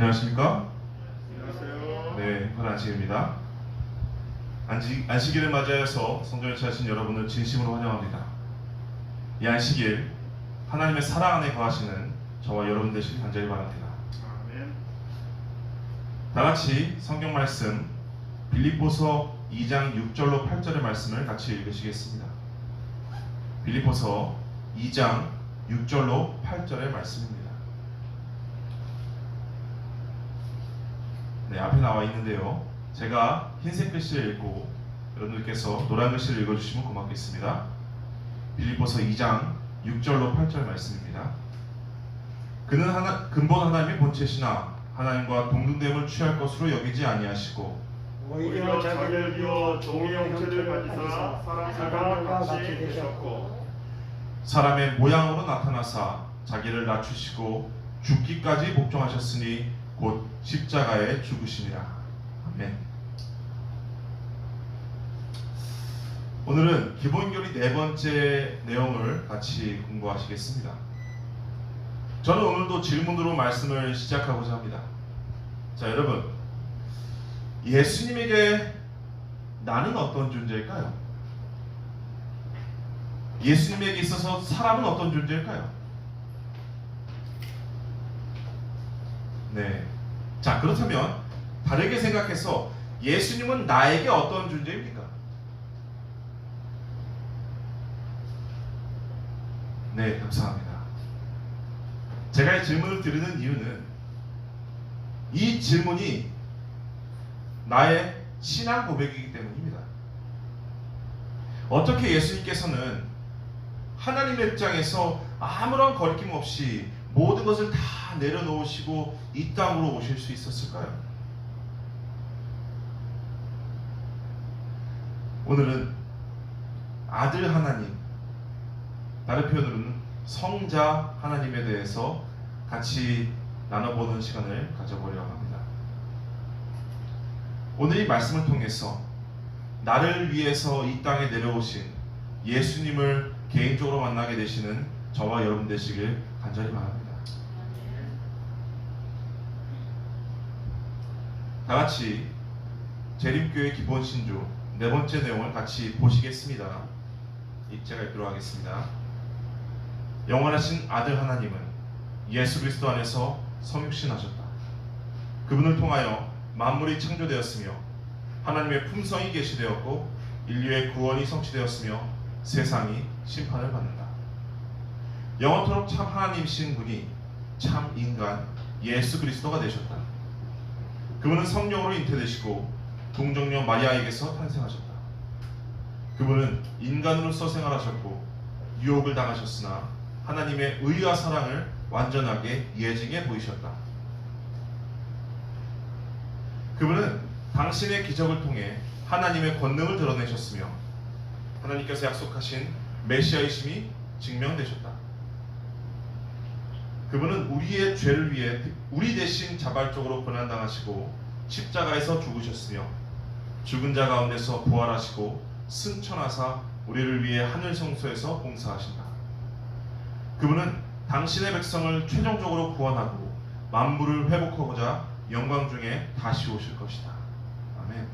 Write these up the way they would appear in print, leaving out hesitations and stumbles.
안녕하십니까? 안녕하세요. 네, 행복한 안식일입니다. 안식일을 맞이하여서 성전에 찾으신 여러분을 진심으로 환영합니다. 이 안식일 하나님의 사랑 안에 거하시는 저와 여러분 되시길 간절히 바랍니다. 아멘. 다같이 성경 말씀 빌립보서 2장 6절로 8절의 말씀을 같이 읽으시겠습니다. 빌립보서 2장 6절로 8절의 말씀입니다. 네, 앞에 나와 있는데요. 제가 흰색 글씨를 읽고 여러분들께서 노란 글씨를 읽어주시면 고맙겠습니다. 빌립보서 2장 6절로 8절 말씀입니다. 그는 근본 하나님의 본체시나 하나님과 동등됨을 취할 것으로 여기지 아니하시고 오히려 자기를 비워 종의 형체를 가지사 사람과 같이 되셨고 사람의 모양으로 나타나사 자기를 낮추시고 죽기까지 복종하셨으니 곧 십자가에 죽으시니라. 아멘. 오늘은 기본교리 네 번째 내용을 같이 공부하시겠습니다. 저는 오늘도 질문으로 말씀을 시작하고자 합니다. 자, 여러분, 예수님에게 나는 어떤 존재일까요? 예수님에게 있어서 사람은 어떤 존재일까요? 네. 자, 그렇다면 다르게 생각해서 예수님은 나에게 어떤 존재입니까? 네, 감사합니다. 제가 이 질문을 드리는 이유는 이 질문이 나의 신앙 고백이기 때문입니다. 어떻게 예수님께서는 하나님의 입장에서 아무런 거리낌 없이 모든 것을 다 내려놓으시고 이 땅으로 오실 수 있었을까요? 오늘은 아들 하나님, 다른 표현으로는 성자 하나님에 대해서 같이 나눠보는 시간을 가져보려고 합니다. 오늘 이 말씀을 통해서 나를 위해서 이 땅에 내려오신 예수님을 개인적으로 만나게 되시는 저와 여러분 되시길 간절히 바랍니다. 다같이 재림교회 기본신조 네 번째 내용을 같이 보시겠습니다. 제가 읽도록 하겠습니다. 영원하신 아들 하나님은 예수 그리스도 안에서 성육신하셨다. 그분을 통하여 만물이 창조되었으며 하나님의 품성이 계시되었고 인류의 구원이 성취되었으며 세상이 심판을 받는다. 영원토록 참 하나님이신 분이 참 인간 예수 그리스도가 되셨다. 그분은 성령으로 잉태되시고 동정녀 마리아에게서 탄생하셨다. 그분은 인간으로서 생활하셨고 유혹을 당하셨으나 하나님의 의와 사랑을 완전하게 예증해 보이셨다. 그분은 당신의 기적을 통해 하나님의 권능을 드러내셨으며 하나님께서 약속하신 메시아이심이 증명되셨다. 그분은 우리의 죄를 위해 우리 대신 자발적으로 고난당하시고 십자가에서 죽으셨으며 죽은 자 가운데서 부활하시고 승천하사 우리를 위해 하늘 성소에서 봉사하신다. 그분은 당신의 백성을 최종적으로 구원하고 만물을 회복하고자 영광 중에 다시 오실 것이다. 아멘.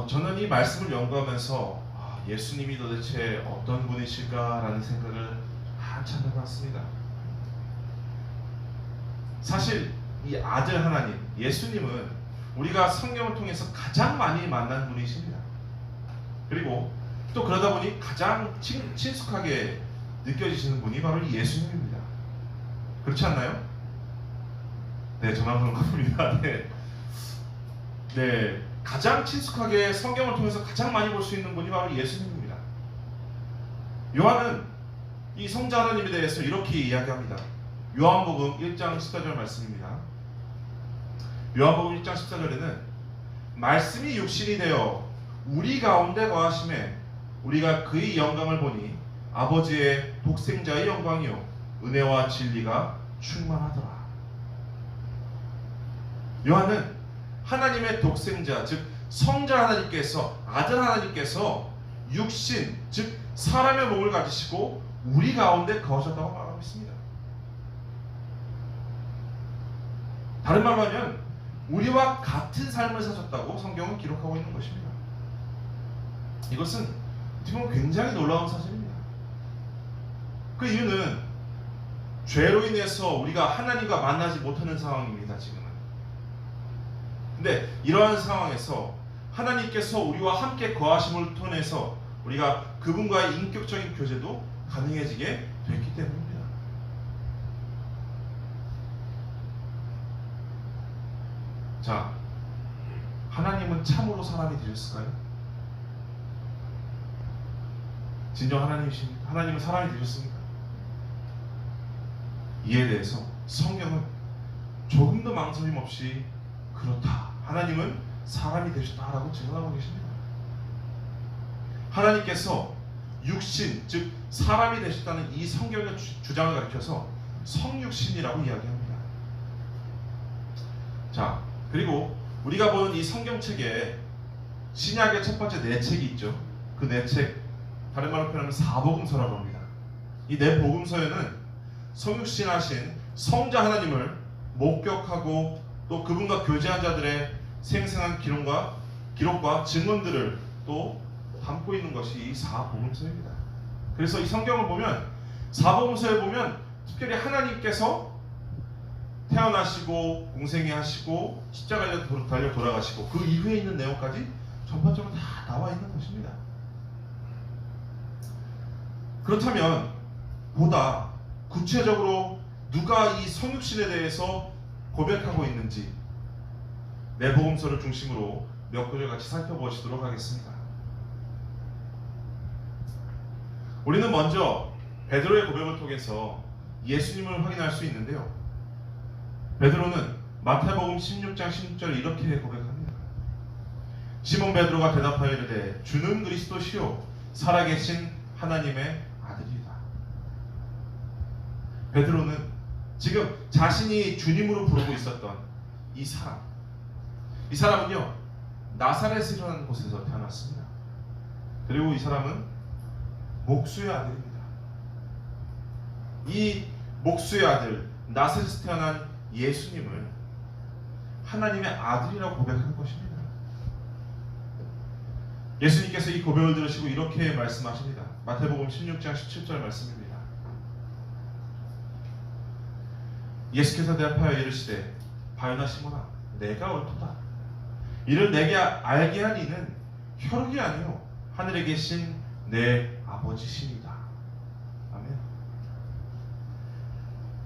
저는 이 말씀을 연구하면서 예수님이 도대체 어떤 분이실까라는 생각을 한참 해봤습니다. 사실 이 아들 하나님, 예수님은 우리가 성경을 통해서 가장 많이 만난 분이십니다. 그리고 또 그러다 보니 가장 친숙하게 느껴지시는 분이 바로 예수님입니다. 그렇지 않나요? 네, 저만 그런가 봅니다. 네, 가장 친숙하게 성경을 통해서 가장 많이 볼 수 있는 분이 바로 예수님입니다. 요한은 이 성자 하나님에 대해서 이렇게 이야기합니다. 요한복음 1장 14절 말씀입니다. 요한복음 1장 14절에는 말씀이 육신이 되어 우리 가운데 거하심에 우리가 그의 영광을 보니 아버지의 독생자의 영광이요 은혜와 진리가 충만하더라. 요한은 하나님의 독생자, 즉 성자 하나님께서, 아들 하나님께서 육신, 즉 사람의 몸을 가지시고 우리 가운데 거하셨다고 말하고 있습니다. 다른 말로 하면 우리와 같은 삶을 사셨다고 성경은 기록하고 있는 것입니다. 이것은 어떻게 보면 굉장히 놀라운 사실입니다. 그 이유는 죄로 인해서 우리가 하나님과 만나지 못하는 상황입니다. 지금은. 근데 이러한 상황에서 하나님께서 우리와 함께 거하심을 통해서 우리가 그분과의 인격적인 교제도 가능해지게 됐기 때문입니다. 자, 하나님은 참으로 사람이 되셨을까요? 진정 하나님이십니까? 하나님은 사람이 되셨습니까? 이에 대해서 성경은 조금도 망설임 없이 그렇다. 하나님은 사람이 되셨다라고 증언하고 계십니다. 하나님께서 육신, 즉 사람이 되셨다는 이 성경의 주장을 가리켜서 성육신이라고 이야기합니다. 자, 그리고 우리가 보는 이 성경책에 신약의 첫 번째 네 책이 있죠. 그 네 책, 다른 말로 표현하면 사복음서라고 합니다. 이 네 복음서에는 성육신하신 성자 하나님을 목격하고 또 그분과 교제한 자들의 생생한 기록과 증언들을 또 담고 있는 것이 이 사복음서입니다. 그래서 이 성경을 보면 사복음서에 보면 특별히 하나님께서 태어나시고 공생애 하시고 십자가에 달려 돌아가시고 그 이후에 있는 내용까지 전반적으로 다 나와 있는 것입니다. 그렇다면 보다 구체적으로 누가 이 성육신에 대해서 고백하고 있는지 네 복음서를 중심으로 몇 구절 같이 살펴보시도록 하겠습니다. 우리는 먼저 베드로의 고백을 통해서 예수님을 확인할 수 있는데요. 베드로는 마태복음 16장 16절에 이렇게 고백합니다. 시몬 베드로가 대답하여 이르되 주는 그리스도시요 살아계신 하나님의 아들이다. 베드로는 지금 자신이 주님으로 부르고 있었던 이 사람은요 나사렛이라는 곳에서 태어났습니다. 그리고 이 사람은 목수의 아들입니다. 이 목수의 아들 나사렛에서 태어난 예수님을 하나님의 아들이라고 고백하는 것입니다. 예수님께서 이 고백을 들으시고 이렇게 말씀하십니다. 마태복음 16장 17절 말씀입니다. 예수께서 대답하여 이르시되 바요나 시몬아 내가 옳도다. 이를 내게 알게 한 이는 혈육이 아니요 하늘에 계신 내 아버지시니이다. 아멘.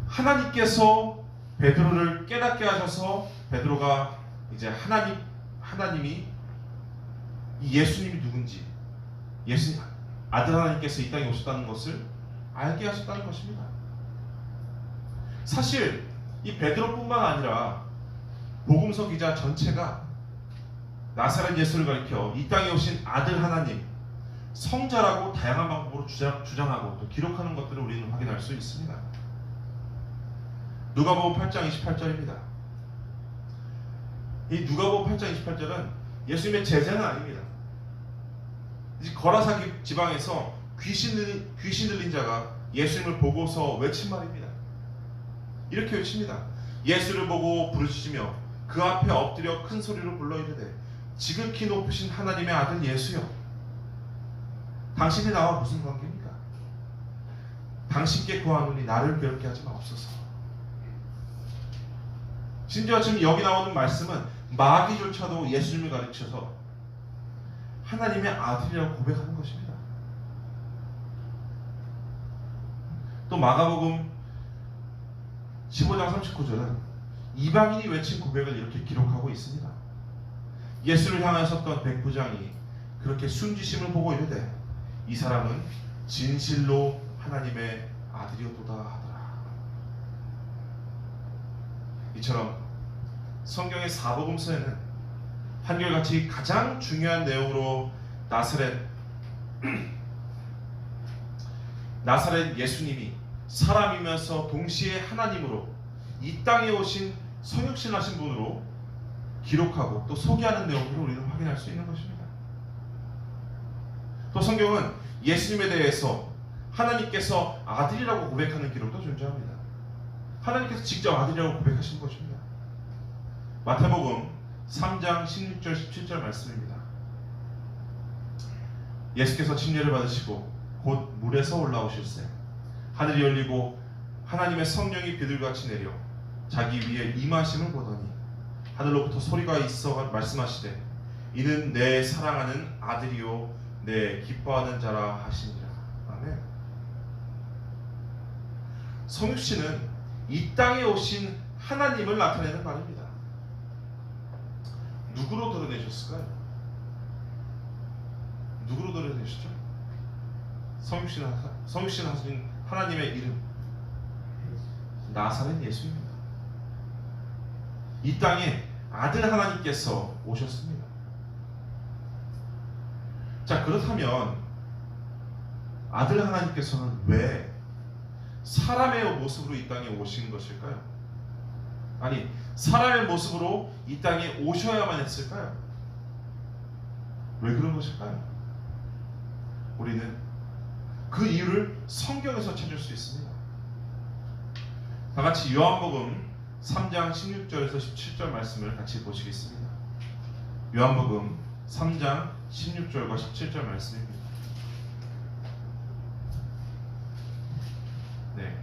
하나님께서 베드로를 깨닫게 하셔서 베드로가 이제 하나님이 이 예수님이 누군지 예수님 아들 하나님께서 이 땅에 오셨다는 것을 알게 하셨다는 것입니다. 사실 이 베드로뿐만 아니라 복음서 기자 전체가 나사렛 예수를 가리켜 이 땅에 오신 아들 하나님 성자라고 다양한 방법으로 주장하고 또 기록하는 것들을 우리는 확인할 수 있습니다. 누가복음 8장 28절입니다. 이 누가복음 8장 28절은 예수님의 제자는 아닙니다. 거라사 지방에서 귀신 들린 자가 예수님을 보고서 외친 말입니다. 이렇게 외칩니다. 예수를 보고 부르짖으며 그 앞에 엎드려 큰 소리로 불러 이르되 지극히 높으신 하나님의 아들 예수여 당신이 나와 무슨 관계입니까? 당신께 구하노니 나를 괴롭게 하지 마옵소서. 심지어 지금 여기 나오는 말씀은 마귀조차도 예수님을 가르쳐서 하나님의 아들이라고 고백하는 것입니다. 또 마가복음 15장 39절은 이방인이 외친 고백을 이렇게 기록하고 있습니다. 예수를 향하여 섰던 백부장이 그렇게 숨지심을 보고 이르되 이 사람은 진실로 하나님의 아들이었도다 하더라. 이처럼 성경의 사복음서에는 한결같이 가장 중요한 내용으로 나사렛 예수님이 사람이면서 동시에 하나님으로 이 땅에 오신 성육신하신 분으로 기록하고 또 소개하는 내용들을 우리는 확인할 수 있는 것입니다. 또 성경은 예수님에 대해서 하나님께서 아들이라고 고백하는 기록도 존재합니다. 하나님께서 직접 아들이라고 고백하신 것입니다. 마태복음 3장 16절 17절 말씀입니다. 예수께서 침례를 받으시고 곧 물에서 올라오실세 하늘이 열리고 하나님의 성령이 비둘같이 내려 자기 위에 임하심을 보더니 하늘로부터 소리가 있어 말씀하시되 이는 내 사랑하는 아들이요 내 기뻐하는 자라 하시니라. 아멘. 성육신은 이 땅에 오신 하나님을 나타내는 말입니다. 누구로 드러내셨을까요? 누구로 드러내셨죠? 성육신 하신 하나님의 이름 나사렛 예수입니다. 이 땅에 아들 하나님께서 오셨습니다. 자, 그렇다면 아들 하나님께서는 왜 사람의 모습으로 이 땅에 오신 것일까요? 아니, 사람의 모습으로 이 땅에 오셔야만 했을까요? 왜 그런 것일까요? 우리는 그 이유를 성경에서 찾을 수 있습니다. 다 같이 요한복음 3장 16절에서 17절 말씀을 같이 보시겠습니다. 요한복음 3장 16절과 17절 말씀입니다. 네.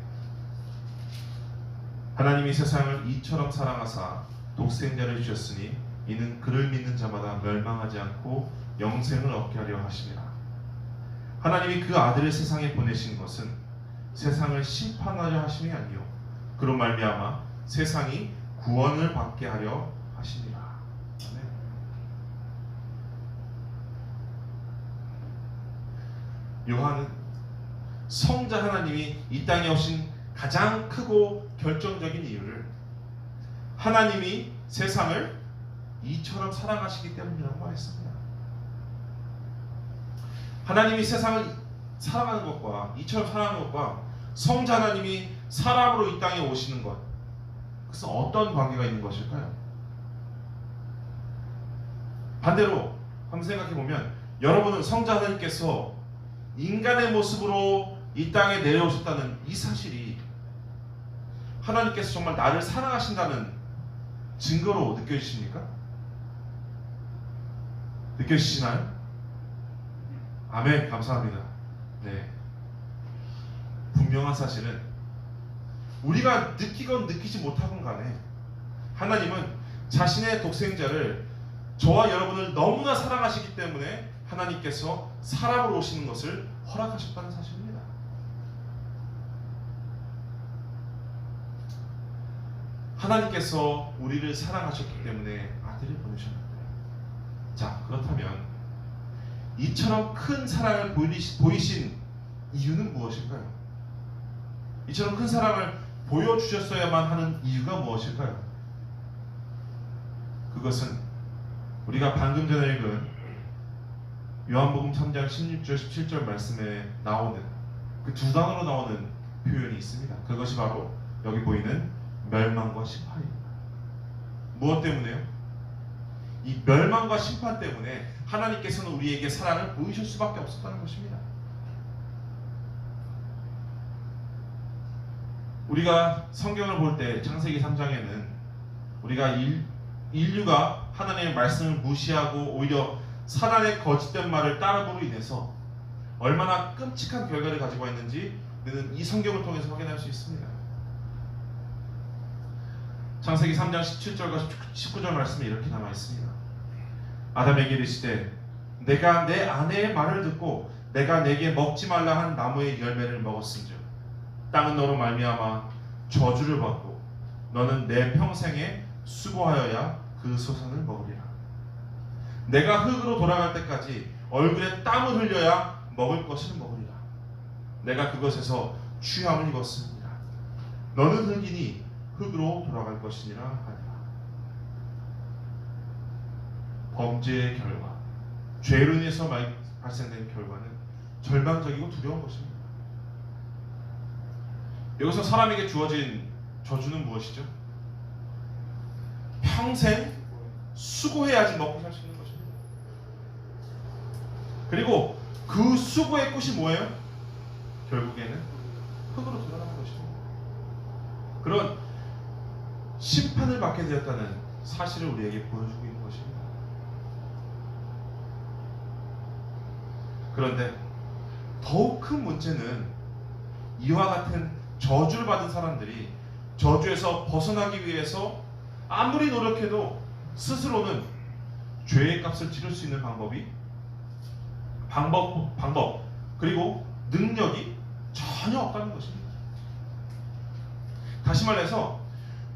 하나님이 세상을 이처럼 사랑하사 독생자를 주셨으니 이는 그를 믿는 자마다 멸망하지 않고 영생을 얻게 하려 하심이라. 하나님이 그 아들을 세상에 보내신 것은 세상을 심판하려 하심이 아니요 그로 말미암아 세상이 구원을 받게 하려 하심이라. 아멘. 요한은 성자 하나님이 이 땅에 오신 가장 크고 결정적인 이유를 하나님이 세상을 이처럼 사랑하시기 때문이라고 말했습니다. 하나님이 세상을 사랑하는 것과 이처럼 사랑하는 것과 성자 하나님이 사람으로 이 땅에 오시는 것, 그것은 어떤 관계가 있는 것일까요? 반대로 한번 생각해 보면 여러분은 성자 하나님께서 인간의 모습으로 이 땅에 내려오셨다는 이 사실이 하나님께서 정말 나를 사랑하신다는 증거로 느껴지십니까? 느껴지시나요? 아멘. 감사합니다. 네. 분명한 사실은 우리가 느끼건 느끼지 못하건 간에 하나님은 자신의 독생자를 저와 여러분을 너무나 사랑하시기 때문에 하나님께서 사람으로 오시는 것을 허락하셨다는 사실입니다. 하나님께서 우리를 사랑하셨기 때문에 아들을 보내셨는데, 자, 그렇다면 이처럼 큰 사랑을 보이신 이유는 무엇일까요? 이처럼 큰 사랑을 보여주셨어야만 하는 이유가 무엇일까요? 그것은 우리가 방금 전에 읽은 요한복음 3장 16절 17절 말씀에 나오는 그 두 단어로 나오는 표현이 있습니다. 그것이 바로 여기 보이는 멸망과 심판입니다. 무엇 때문에요? 이 멸망과 심판 때문에 하나님께서는 우리에게 사랑을 보이실 수밖에 없었다는 것입니다. 우리가 성경을 볼 때 창세기 3장에는 우리가 인류가 하나님의 말씀을 무시하고 오히려 사단의 거짓된 말을 따름으로 인해서 얼마나 끔찍한 결과를 가지고 있는지 우리는 이 성경을 통해서 확인할 수 있습니다. 창세기 3장 17절과 19절 말씀이 이렇게 남아 있습니다. 아담에게 이르시되 내가 내 아내의 말을 듣고 내가 내게 먹지 말라 한 나무의 열매를 먹었은즉 땅은 너로 말미암아 저주를 받고 너는 내 평생에 수고하여야 그 소산을 먹으리라. 내가 흙으로 돌아갈 때까지 얼굴에 땀을 흘려야 먹을 것을 먹으리라. 내가 그것에서 취함을 입었습니다. 너는 흙이니 흙으로 돌아갈 것이니라 하니라. 범죄의 결과, 죄로 인해서 발생된 결과는 절망적이고 두려운 것입니다. 여기서 사람에게 주어진 저주는 무엇이죠? 평생 수고해야지 먹고 살 수 있는 것입니다. 그리고 그 수고의 꽃이 뭐예요? 결국에는 흙으로 돌아가는 것입니다. 그런 심판을 받게 되었다는 사실을 우리에게 보여주고 있는 것입니다. 그런데 더욱 큰 문제는 이와 같은 저주를 받은 사람들이 저주에서 벗어나기 위해서 아무리 노력해도 스스로는 죄의 값을 치를 수 있는 방법 그리고 능력이 전혀 없다는 것입니다. 다시 말해서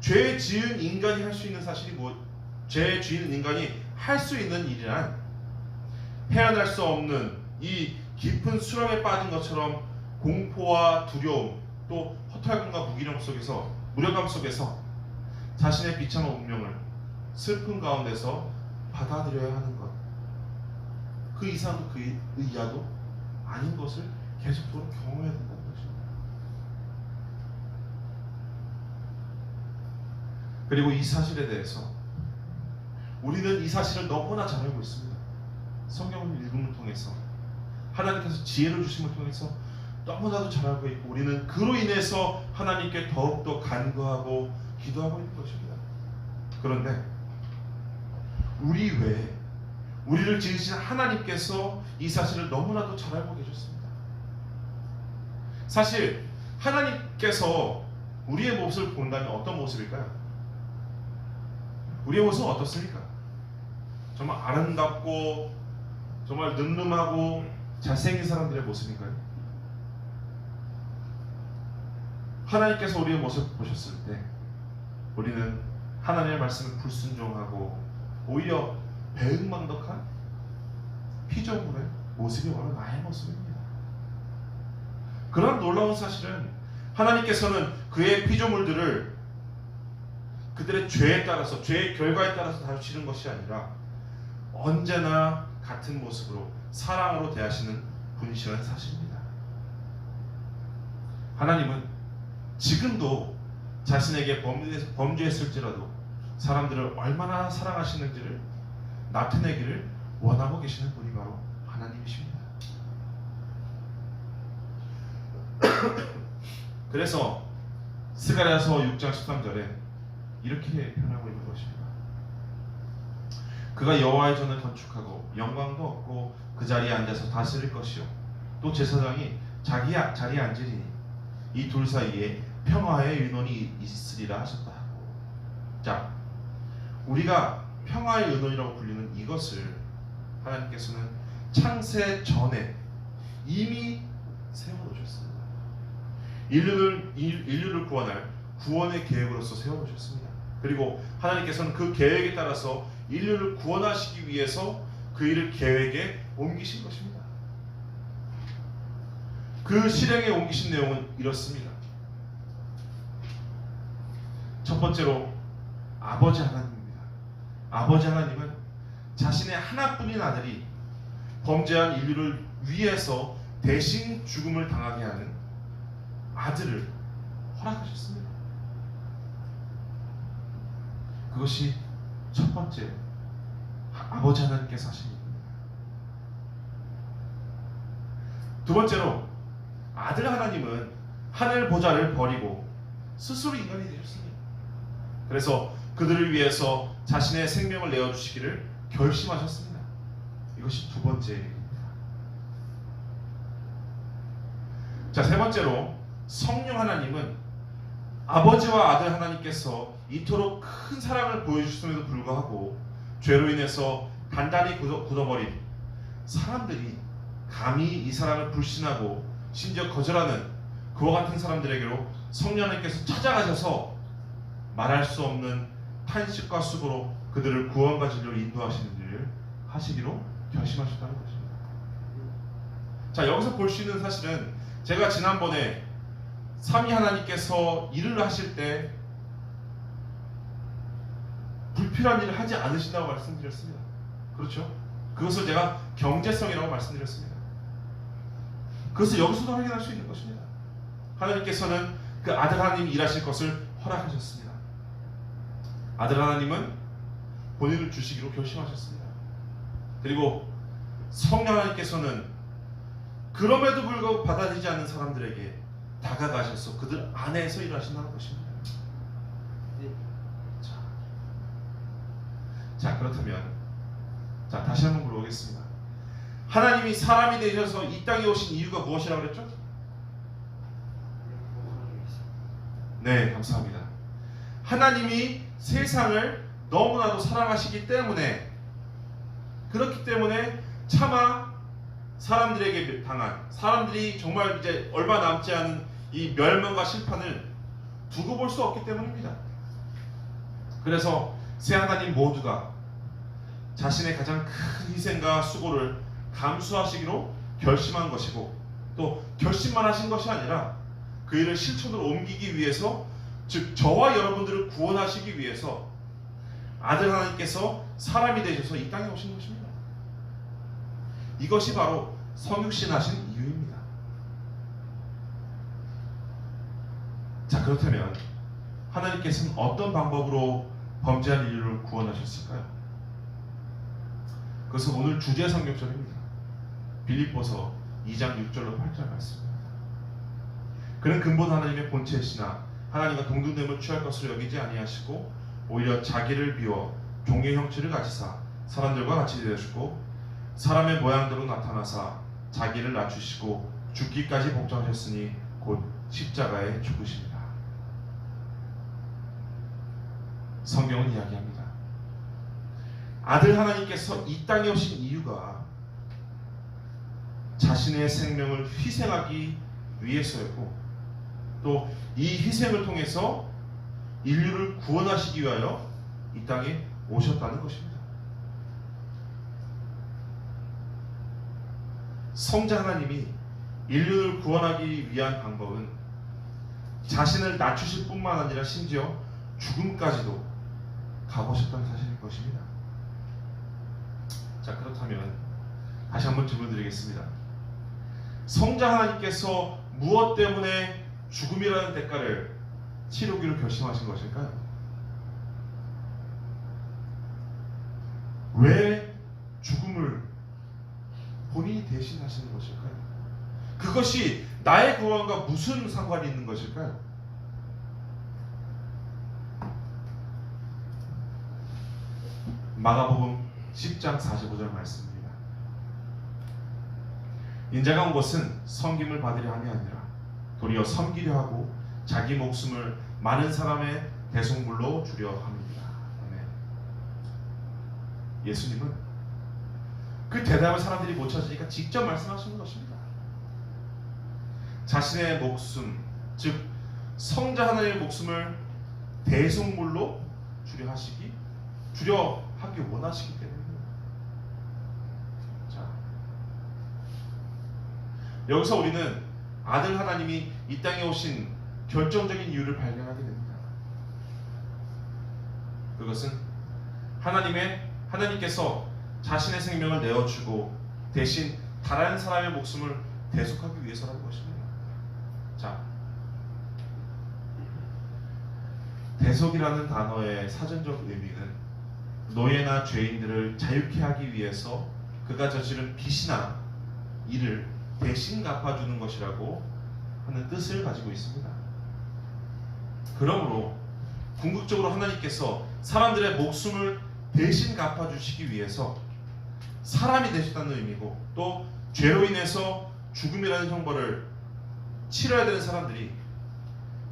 죄 지은 인간이 할 수 있는 사실이 죄 지은 인간이 할 수 있는 일이란 헤어날 수 없는 이 깊은 수렁에 빠진 것처럼 공포와 두려움 또 허탈감과 무력감 속에서 자신의 비참한 운명을 슬픈 가운데서 받아들여야 하는 것, 그 이상도 그 이하도 아닌 것을 계속적으로 경험해야 된다는 것입니다. 그리고 이 사실에 대해서 우리는 이 사실을 너무나 잘 알고 있습니다. 성경을 읽음을 통해서 하나님께서 지혜를 주심을 통해서 너무나도 잘 알고 있고 우리는 그로 인해서 하나님께 더욱더 간구하고 기도하고 있는 것입니다. 그런데 우리 외에 우리를 지으신 하나님께서 이 사실을 너무나도 잘 알고 계셨습니다. 사실 하나님께서 우리의 모습을 본다면 어떤 모습일까요? 우리의 모습은 어떻습니까? 정말 아름답고 정말 늠름하고 잘생긴 사람들의 모습인가요? 하나님께서 우리의 모습을 보셨을 때 우리는 하나님의 말씀을 불순종하고 오히려 배은망덕한 피조물의 모습이 바로 나의 모습입니다. 그런 놀라운 사실은 하나님께서는 그의 피조물들을 그들의 죄에 따라서 죄의 결과에 따라서 다루시는 것이 아니라 언제나 같은 모습으로 사랑으로 대하시는 분이시라는 사실입니다. 하나님은 지금도 자신에게 범죄했을지라도 사람들을 얼마나 사랑하시는지를 나타내기를 원하고 계시는 분이 바로 하나님이십니다. 그래서 스가랴서 6장 13절에 이렇게 표현하고 있는 것입니다. 그가 여호와의 전을 건축하고 영광도 얻고 그 자리에 앉아서 다스릴 것이요 또 제사장이 자기 자리에 앉으리니 이 둘 사이에 평화의 윤혼이 있으리라 하셨다. 자, 우리가 평화의 윤혼이라고 불리는 이것을 하나님께서는 창세 전에 이미 세워놓으셨습니다. 인류를 구원할 구원의 계획으로서 세워놓으셨습니다. 그리고 하나님께서는 그 계획에 따라서 인류를 구원하시기 위해서 그 일을 계획에 옮기신 것입니다. 그 실행에 옮기신 내용은 이렇습니다. 첫 번째로 아버지 하나님입니다. 아버지 하나님은 자신의 하나뿐인 아들이 범죄한 인류를 위해서 대신 죽음을 당하게 하는 아들을 허락하셨습니다. 그것이 첫 번째 아버지 하나님께서 하신 일입니다. 두 번째로 아들 하나님은 하늘 보좌를 버리고 스스로 인간이 되셨습니다. 그래서 그들을 위해서 자신의 생명을 내어주시기를 결심하셨습니다. 이것이 두 번째 일입니다. 자, 세 번째로 성령 하나님은 아버지와 아들 하나님께서 이토록 큰 사랑을 보여주셨음에도 불구하고 죄로 인해서 단단히 굳어버린 사람들이 감히 이 사랑을 불신하고 심지어 거절하는 그와 같은 사람들에게로 성령 하나님께서 찾아가셔서 말할 수 없는 탄식과 수고로 그들을 구원과 진리로 인도하시는 일을 하시기로 결심하셨다는 것입니다. 자, 여기서 볼 수 있는 사실은 제가 지난번에 삼위 하나님께서 일을 하실 때 불필요한 일을 하지 않으신다고 말씀드렸습니다. 그렇죠? 그것을 제가 경제성이라고 말씀드렸습니다. 그것을 여기서도 확인할 수 있는 것입니다. 하나님께서는 그 아들 하나님이 일하실 것을 허락하셨습니다. 아들 하나님은 본인을 주시기로 결심하셨습니다. 그리고 성령 하나님께서는 그럼에도 불구하고 받아들이지 않는 사람들에게 다가가셔서 그들 안에서 일하신다는 것입니다. 자, 그렇다면 다시 한번 물어보겠습니다. 하나님이 사람이 되셔서 이 땅에 오신 이유가 무엇이라고 그랬죠? 네, 감사합니다. 하나님이 세상을 너무나도 사랑하시기 때문에, 그렇기 때문에 차마 사람들에게 당한, 사람들이 정말 이제 얼마 남지 않은 이 멸망과 심판을 두고 볼 수 없기 때문입니다. 그래서 새 하나님 모두가 자신의 가장 큰 희생과 수고를 감수하시기로 결심한 것이고, 또 결심만 하신 것이 아니라 그 일을 실천으로 옮기기 위해서, 즉 저와 여러분들을 구원하시기 위해서 아들 하나님께서 사람이 되셔서 이 땅에 오신 것입니다. 이것이 바로 성육신하신 이유입니다. 자, 그렇다면 하나님께서는 어떤 방법으로 범죄한 인류를 구원하셨을까요? 그것은 오늘 주제 성경절입니다. 빌립보서 2장 6절로 8절 말씀입니다. 그는 근본 하나님의 본체이시나 하나님과 동등됨을 취할 것으로 여기지 아니하시고 오히려 자기를 비워 종의 형체를 가지사 사람들과 같이 되시고 사람의 모양대로 나타나사 자기를 낮추시고 죽기까지 복종하셨으니 곧 십자가에 죽으십니다. 성경은 이야기합니다. 아들 하나님께서 이 땅에 오신 이유가 자신의 생명을 희생하기 위해서였고, 또 이 희생을 통해서 인류를 구원하시기 위하여 이 땅에 오셨다는 것입니다. 성자 하나님이 인류를 구원하기 위한 방법은 자신을 낮추실 뿐만 아니라 심지어 죽음까지도 가보셨다는 사실일 것입니다. 자, 그렇다면 다시 한번 질문 드리겠습니다. 성자 하나님께서 무엇 때문에 죽음이라는 대가를 치르기로 결심하신 것일까요? 왜 죽음을 본인이 대신하시는 것일까요? 그것이 나의 구원과 무슨 상관이 있는 것일까요? 마가복음 10장 45절 말씀입니다. 인자가 온 것은 섬김을 받으려 함이 아니라 도리어 섬기려 하고 자기 목숨을 많은 사람의 대속물로 주려 합니다. 아멘. 예수님은 그 대답을 사람들이 못 찾으니까 직접 말씀하시는 것입니다. 자신의 목숨, 즉 성자 하나님의 목숨을 대속물로 주려 하기 원하시기 때문입니다. 자, 여기서 우리는 아들 하나님이 이 땅에 오신 결정적인 이유를 발견하게 됩니다. 그것은 하나님께서 자신의 생명을 내어주고 대신 다른 사람의 목숨을 대속하기 위해서라는 것입니다. 자, 대속이라는 단어의 사전적 의미는 노예나 죄인들을 자유케 하기 위해서 그가 저지른 빚이나 일을 대신 갚아주는 것이라고 하는 뜻을 가지고 있습니다. 그러므로 궁극적으로 하나님께서 사람들의 목숨을 대신 갚아주시기 위해서 사람이 되셨다는 의미고, 또 죄로 인해서 죽음이라는 형벌을 치러야 되는 사람들이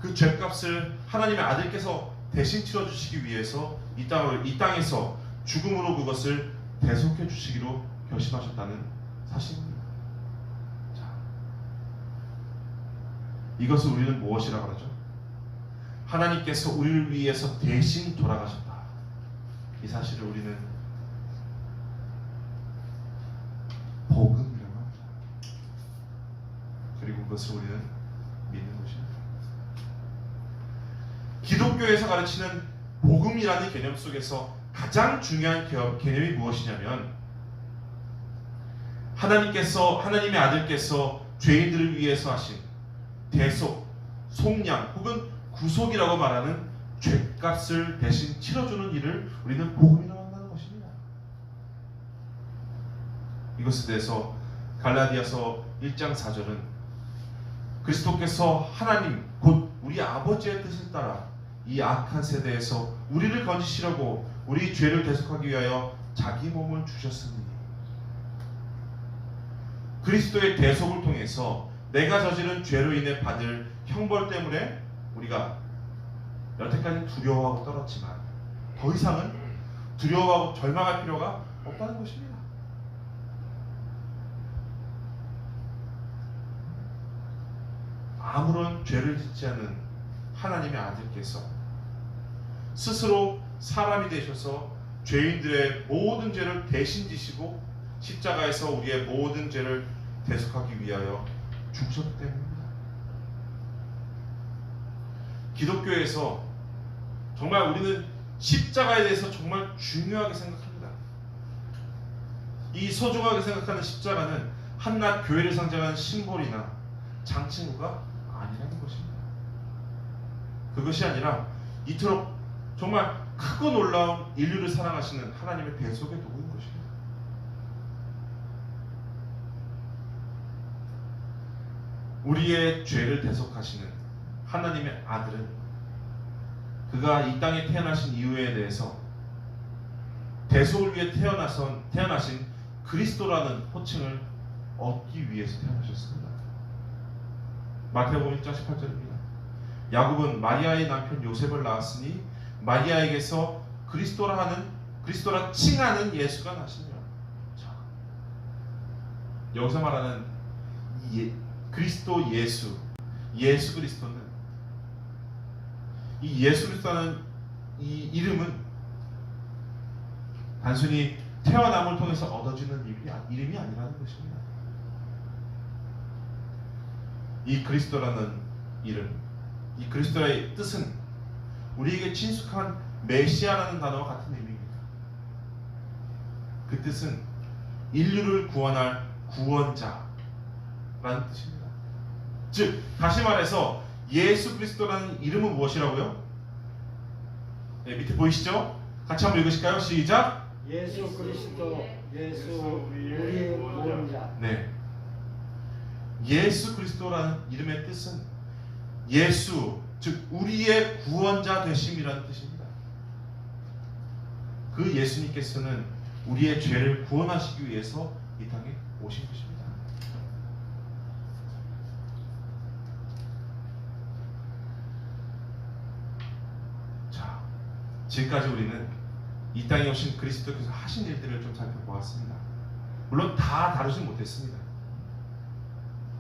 그 죄값을 하나님의 아들께서 대신 치러주시기 위해서 이 땅에서 죽음으로 그것을 대속해 주시기로 결심하셨다는 사실입니다. 자, 이것을 우리는 무엇이라고 하죠? 하나님께서 우리를 위해서 대신 돌아가셨다. 이 사실을 우리는 복음이라고 합니다. 그리고 그것을 우리는 믿는 것입니다. 기독교에서 가르치는 복음이라는 개념 속에서 가장 중요한 개념이 무엇이냐면, 하나님의 아들께서 죄인들을 위해서 하신 대속, 속량 혹은 구속이라고 말하는 죄값을 대신 치러주는 일을 우리는 복음이라고 한다는 것입니다. 이것에 대해서 갈라디아서 1장 4절은 그리스도께서 하나님 곧 우리 아버지의 뜻을 따라 이 악한 세대에서 우리를 건지시려고 우리 죄를 대속하기 위하여 자기 몸을 주셨으니 그리스도의 대속을 통해서 내가 저지른 죄로 인해 받을 형벌 때문에 우리가 여태까지 두려워하고 떨었지만 더 이상은 두려워하고 절망할 필요가 없다는 것입니다. 아무런 죄를 짓지 않은 하나님의 아들께서 스스로 사람이 되셔서 죄인들의 모든 죄를 대신 지시고 십자가에서 우리의 모든 죄를 대속하기 위하여 죽으셨기 때문입니다. 기독교에서 정말 우리는 십자가에 대해서 정말 중요하게 생각합니다. 이 소중하게 생각하는 십자가는 한낱 교회를 상징하는 심볼이나 장치무가 아니라는 것입니다. 그것이 아니라 이토록 정말 크고 놀라운 인류를 사랑하시는 하나님의 대속의 도구인 것입니다. 우리의 죄를 대속하시는 하나님의 아들은 그가 이 땅에 태어나신 이유에 대해서 대속을 위해 태어나신 그리스도라는 호칭을 얻기 위해서 태어나셨습니다. 마태복음 1장 18절입니다. 야곱은 마리아의 남편 요셉을 낳았으니 마리아에게서 그리스도라 칭하는 예수가 나시니라. 여기서 말하는 그리스도 예수 그리스도는 이 예수 그리스도라는 이 이름은 단순히 태어남을 통해서 얻어지는 이름이 아니라는 것입니다. 이 그리스도라는 이름, 이 그리스도의 뜻은 우리에게 친숙한 메시아라는 단어와 같은 의미입니다. 그 뜻은 인류를 구원할 구원자라는 뜻입니다. 즉 다시 말해서 예수 그리스도라는 이름은 무엇이라고요? 네, 밑에 보이시죠? 같이 한번 읽으실까요? 시작! 예수 그리스도, 예수 우리의 구원자. 네, 예수 그리스도라는 이름의 뜻은 예수, 즉 우리의 구원자 되심이라는 뜻입니다. 그 예수님께서는 우리의 죄를 구원하시기 위해서 이 땅에 오신 것입니다. 자, 지금까지 우리는 이 땅에 오신 그리스도께서 하신 일들을 좀 살펴보았습니다. 물론 다 다루지 못했습니다.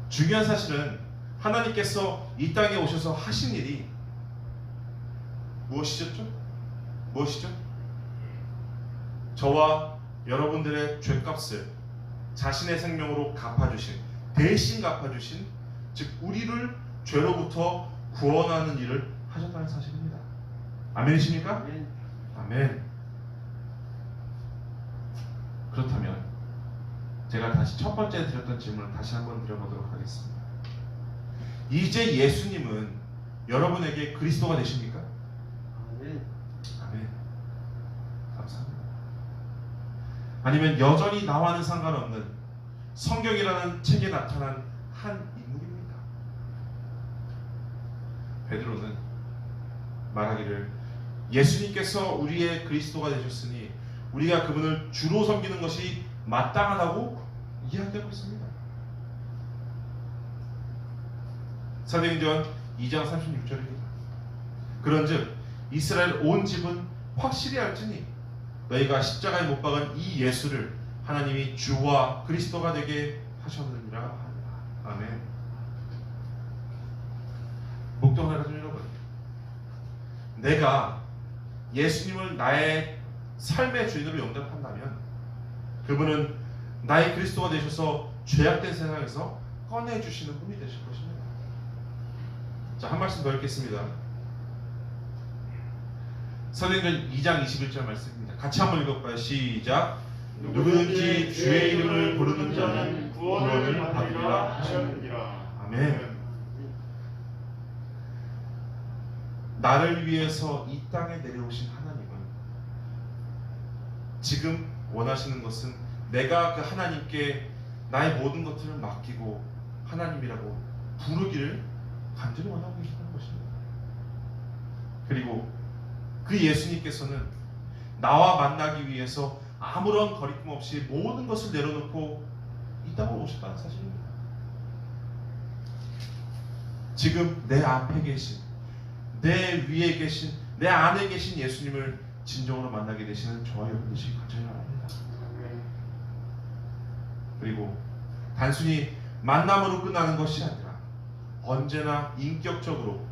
중요한 사실은 하나님께서 이 땅에 오셔서 하신 일이 무엇이죠? 저와 여러분들의 죄값을 자신의 생명으로 대신 갚아주신, 즉 우리를 죄로부터 구원하는 일을 하셨다는 사실입니다. 아멘이십니까? 아멘. 아멘. 그렇다면 제가 다시 첫 번째 드렸던 질문을 다시 한번 드려보도록 하겠습니다. 이제 예수님은 여러분에게 그리스도가 되십니까? 아멘. 아멘. 감사합니다. 아니면 여전히 나와는 상관없는 성경이라는 책에 나타난 한 인물입니까? 베드로는 말하기를 예수님께서 우리의 그리스도가 되셨으니 우리가 그분을 주로 섬기는 것이 마땅하다고 이야기하고 있습니다. 사도행전 2장 36절입니다. 그런즉 이스라엘 온 집은 확실히 알지니 너희가 십자가에 못 박은 이 예수를 하나님이 주와 그리스도가 되게 하셨느니라 하니라. 아멘. 목동하라 좀 여러분, 내가 예수님을 나의 삶의 주인으로 영접한다면 그분은 나의 그리스도가 되셔서 죄악된 세상에서 꺼내주시는 분이 되실 것입니다. 자, 한 말씀 더 읽겠습니다. 사도행전 2장 21절 말씀입니다. 같이 한번 읽어봐요. 시작. 누구든지 주의 이름을 부르는 자는 구원을 받으리라 하셨느니라. 아멘. 나를 위해서 이 땅에 내려오신 하나님은 지금 원하시는 것은 내가 그 하나님께 나의 모든 것들을 맡기고 하나님이라고 부르기를 간절히 원하고 계시다는 것입니다. 그리고 그 예수님께서는 나와 만나기 위해서 아무런 거리낌 없이 모든 것을 내려놓고 이 땅으로 오셨다는 사실입니다. 지금 내 앞에 계신, 내 위에 계신, 내 안에 계신 예수님을 진정으로 만나게 되시는 저와 여러분 되시기 간절히 바랍니다. 그리고 단순히 만남으로 끝나는 것이 아니라 언제나 인격적으로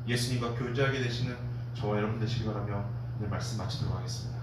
예수님과 교제하게 되시는 저와 여러분 되시기 바라며 오늘 말씀 마치도록 하겠습니다.